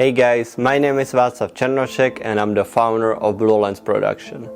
Hey guys, my name is Václav Černošek and I'm the founder of BlueLens production.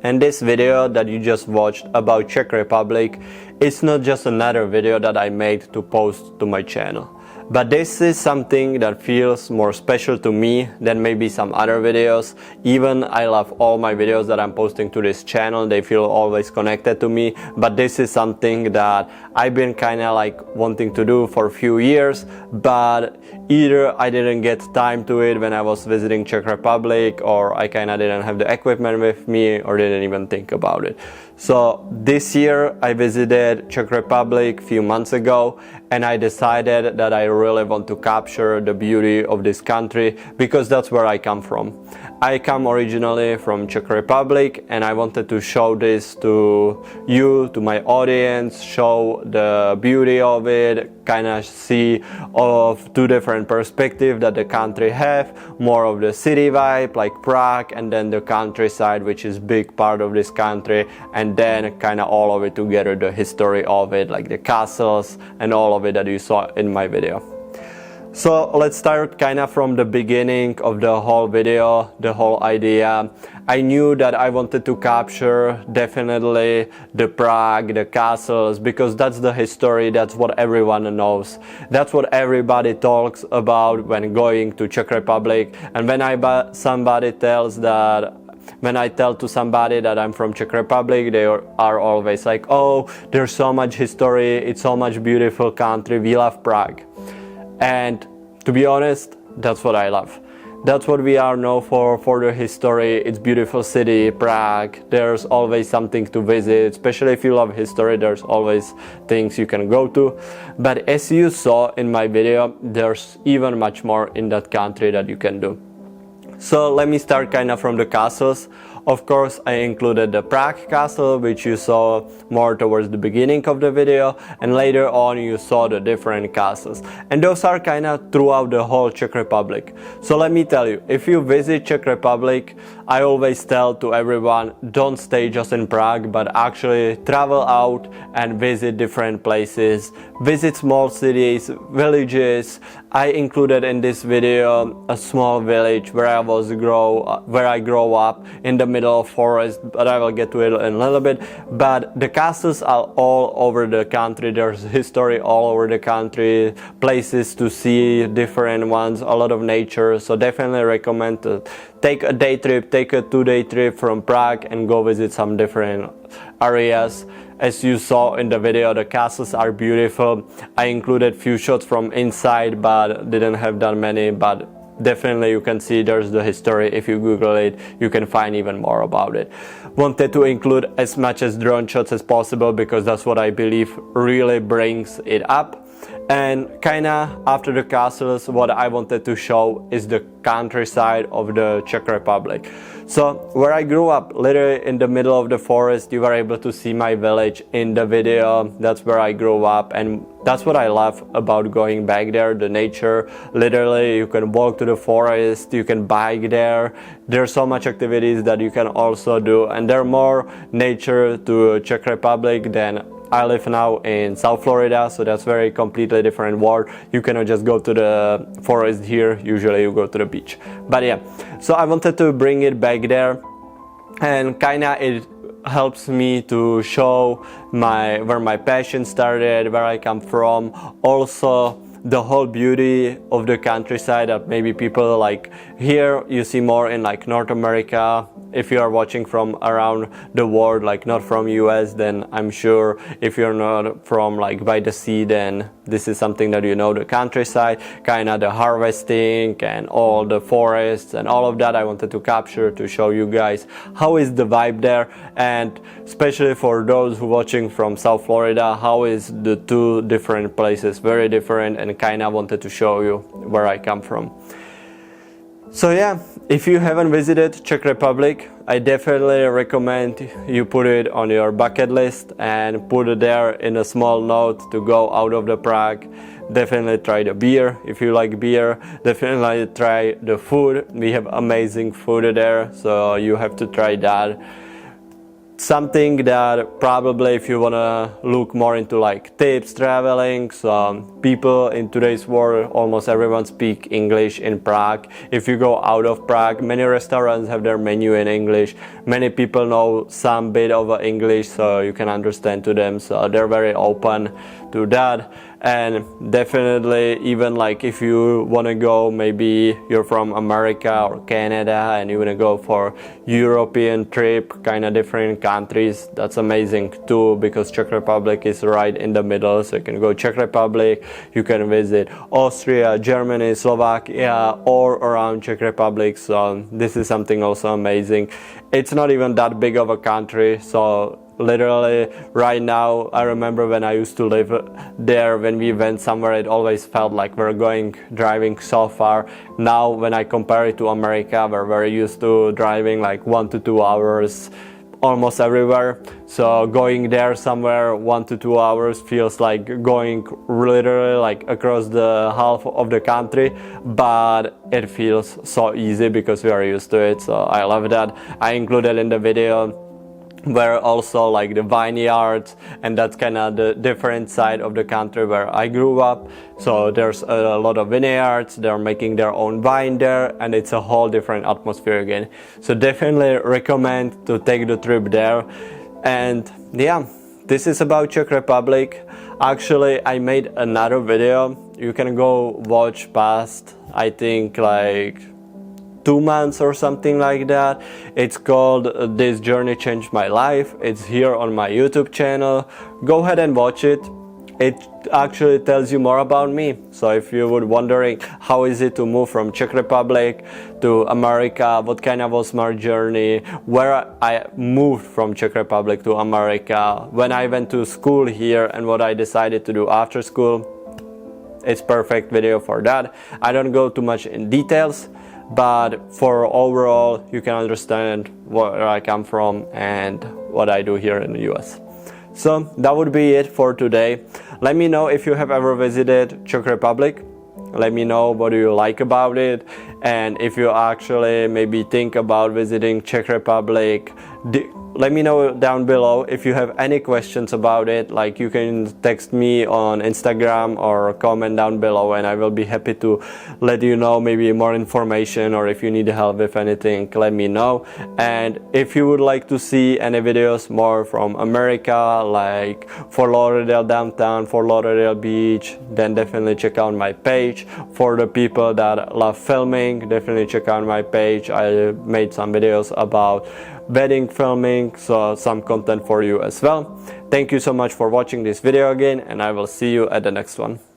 And this video that you just watched about Czech Republic is not just another video that I made to post to my channel. But this is something that feels more special to me than maybe some other videos. Even I love all my videos that I'm posting to this channel, they feel always connected to me. But this is something that I've been kinda like wanting to do for a few years, but either I didn't get time to it when I was visiting Czech Republic, or I kinda didn't have the equipment with me, or didn't even think about it. So this year I visited Czech Republic a few months ago, and I decided that I really want to capture the beauty of this country because that's where I come from. I come originally from Czech Republic, and I wanted to show this to you, to my audience, show the beauty of it, kind of see of two different perspectives that the country have, more of the city vibe like Prague, and then the countryside, which is big part of this country, and then kind of all of it together, the history of it, like the castles and all of it that you saw in my video. So let's start kind of from the beginning of the whole video, the whole idea. I knew that I wanted to capture definitely the Prague, the castles, because that's the history, that's what everyone knows. That's what everybody talks about when going to Czech Republic. And when somebody tells that, when I tell to somebody that I'm from Czech Republic, they are always like, oh, there's so much history, it's so much beautiful country, we love Prague. And to be honest, that's what I love. That's what we are known for the history. It's beautiful city, Prague. There's always something to visit, especially if you love history, there's always things you can go to. But as you saw in my video, there's even much more in that country that you can do. So let me start kind of from the castles. Of course, I included the Prague castle, which you saw more towards the beginning of the video, and later on you saw the different castles. And those are kind of throughout the whole Czech Republic. So let me tell you, if you visit Czech Republic, I always tell to everyone, don't stay just in Prague, but actually travel out and visit different places, visit small cities, villages. I included in this video a small village where I grow up in the middle of forest, but I will get to it in a little bit. But the castles are all over the country. There's history all over the country, places to see, different ones, a lot of nature. So definitely recommend to take a day trip, take a 2-day trip from Prague and go visit some different areas. As you saw in the video, the castles are beautiful. I included few shots from inside, but didn't have done many, but definitely you can see there's the history. If you Google it, you can find even more about it. Wanted to include as much as drone shots as possible because that's what I believe really brings it up. And kinda after the castles, what I wanted to show is the countryside of the Czech Republic. So where I grew up, literally in the middle of the forest, you were able to see my village in the video. That's where I grew up, and that's what I love about going back there, the nature. Literally, you can walk to the forest, you can bike there. There's so much activities that you can also do, and there's more nature to Czech Republic than I live now in South Florida, so that's very completely different world. You cannot just go to the forest here, usually you go to the beach. But yeah, so I wanted to bring it back there, and kinda it helps me to show where my passion started, where I come from, also the whole beauty of the countryside that maybe people like here you see more in like North America. If you are watching from around the world, like not from US, then I'm sure if you're not from like by the sea, then this is something that you know, the countryside, kind of the harvesting and all the forests and all of that I wanted to capture to show you guys how is the vibe there, and especially for those who watching from South Florida, how is the two different places, very different, and kind of wanted to show you where I come from. So yeah, if you haven't visited Czech Republic, I definitely recommend you put it on your bucket list and put it there in a small note to go out of the Prague. Definitely try the beer if you like beer. Definitely try the food. We have amazing food there, so you have to try that. something that probably if you want to look more into like tips, traveling, so people in today's world, almost everyone speak English in Prague. If you go out of Prague, many restaurants have their menu in English. Many people know some bit of English, so you can understand to them, so they're very open to that. And definitely, even like if you want to go, maybe you're from America or Canada and you want to go for European trip, kind of different countries, that's amazing too, because Czech Republic is right in the middle. So you can go Czech Republic, you can visit Austria, Germany, Slovakia, or around Czech Republic. So this is something also amazing. It's not even that big of a country, so literally right now, I remember when I used to live there, when we went somewhere, it always felt like we're driving so far. Now when I compare it to America, we're very used to driving like 1 to 2 hours almost everywhere. So going there somewhere 1 to 2 hours feels like going literally like across the half of the country, but it feels so easy because we are used to it. So I love that. I included in the video where also like the vineyards, and that's kind of the different side of the country where I grew up. So there's a lot of vineyards, they're making their own wine there, and it's a whole different atmosphere again. So definitely recommend to take the trip there. And yeah, this is about Czech Republic. Actually, I made another video. You can go watch past, I think like 2 months or something like that. It's called This Journey Changed My Life. It's here on my YouTube channel. Go ahead and watch it. It actually tells you more about me. So if you were wondering how is it to move from Czech Republic to America, what kind of was my journey, where I moved from Czech Republic to America, when I went to school here and what I decided to do after school, it's perfect video for that. I don't go too much in details, but for overall you can understand where I come from and what I do here in the US. So that would be it for today. Let me know if you have ever visited Czech Republic. Let me know what do you like about it, and if you actually maybe think about visiting Czech Republic, let me know down below. If you have any questions about it, like you can text me on Instagram or comment down below, and I will be happy to let you know maybe more information, or if you need help with anything, let me know. And if you would like to see any videos more from America, like Fort Lauderdale downtown, Fort Lauderdale beach, then definitely check out my page. For the people that love filming, definitely check out my page. I made some videos about wedding filming, so some content for you as well. Thank you so much for watching this video again, and I will see you at the next one.